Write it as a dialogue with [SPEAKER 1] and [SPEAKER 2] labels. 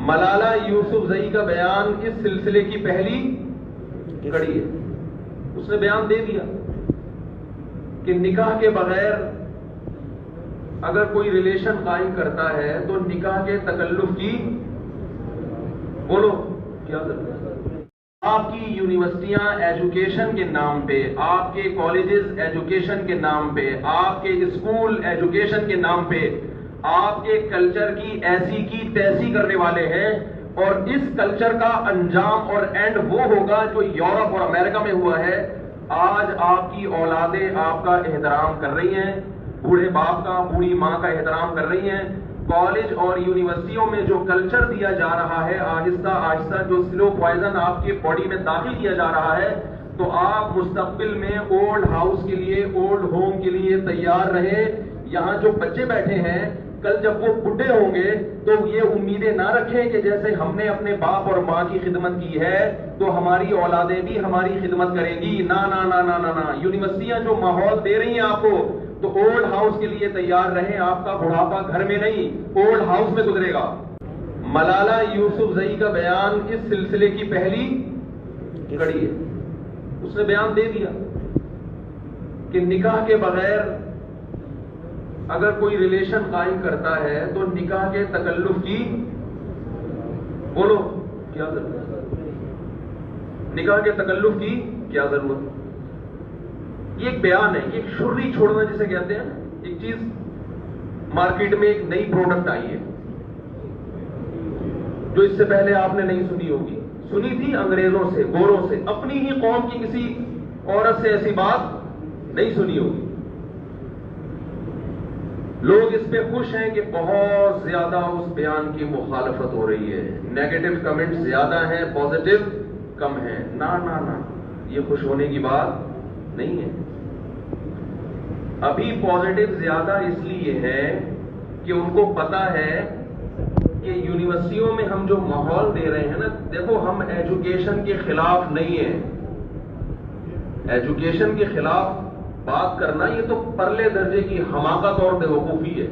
[SPEAKER 1] ملالہ یوسفزئی کا بیان اس سلسلے کی پہلی کڑی ہے. اس نے بیان دے دیا کہ نکاح کے بغیر اگر کوئی ریلیشن قائم کرتا ہے تو نکاح کے تکلف کی بولو کیا ضرورت ہے. آپ کی یونیورسٹیاں ایجوکیشن کے نام پہ، آپ کے کالجز ایجوکیشن کے نام پہ، آپ کے اسکول ایجوکیشن کے نام پہ آپ کے کلچر کی ایسی کی تیسی کرنے والے ہیں، اور اس کلچر کا انجام اور اینڈ وہ ہوگا جو یورپ اور امریکہ میں ہوا ہے. آج آپ کی اولادیں آپ کا احترام کر رہی ہیں، بوڑھے باپ کا، بوڑھی ماں کا احترام کر رہی ہیں. کالج اور یونیورسٹیوں میں جو کلچر دیا جا رہا ہے، آہستہ آہستہ جو سلو پوائزن آپ کی باڈی میں داخل کیا جا رہا ہے، تو آپ مستقبل میں اولڈ ہاؤس کے لیے، اولڈ ہوم کے لیے تیار رہیں. یہاں جو بچے بیٹھے ہیں، کل جب وہ بڈھے ہوں گے تو یہ امیدیں نہ رکھیں کہ جیسے ہم نے اپنے باپ اور ماں کی خدمت کی ہے تو ہماری اولادیں بھی ہماری خدمت کریں گی. نہ نہ نہ نہ نہ نہ. یونیورسٹیاں جو ماحول دے رہی ہیں آپ کو، تو اولڈ ہاؤس کے لیے تیار رہیں. آپ کا بڑھاپا گھر میں نہیں، اولڈ ہاؤس میں گزرے گا. ملالہ یوسفزئی کا بیان اس سلسلے کی پہلی کڑی ہے. اس نے بیان دے دیا کہ نکاح کے بغیر اگر کوئی ریلیشن قائم کرتا ہے تو نکاح کے تکلف کی بولو کیا ضرورت ہے. نکاح کے تکلف کی کیا ضرورت ہے. یہ ایک بیان ہے، یہ ایک شرری چھوڑنا جسے کہتے ہیں. ایک چیز مارکیٹ میں ایک نئی پروڈکٹ آئی ہے جو اس سے پہلے آپ نے نہیں سنی ہوگی. سنی تھی انگریزوں سے، گوروں سے، اپنی ہی قوم کی کسی عورت سے ایسی بات نہیں سنی ہوگی. لوگ اس پہ خوش ہیں کہ بہت زیادہ اس بیان کی مخالفت ہو رہی ہے. نیگیٹو کمنٹ زیادہ ہیں، پازیٹو کم ہیں. نہ نہ نہ، یہ خوش ہونے کی بات نہیں ہے. ابھی پازیٹو زیادہ اس لیے ہے کہ ان کو پتا ہے کہ یونیورسٹیوں میں ہم جو ماحول دے رہے ہیں نا، دیکھو ہم ایجوکیشن کے خلاف نہیں ہیں. ایجوکیشن کے خلاف بات کرنا یہ تو پرلے درجے کی حماقت اور بیوقوفی ہے.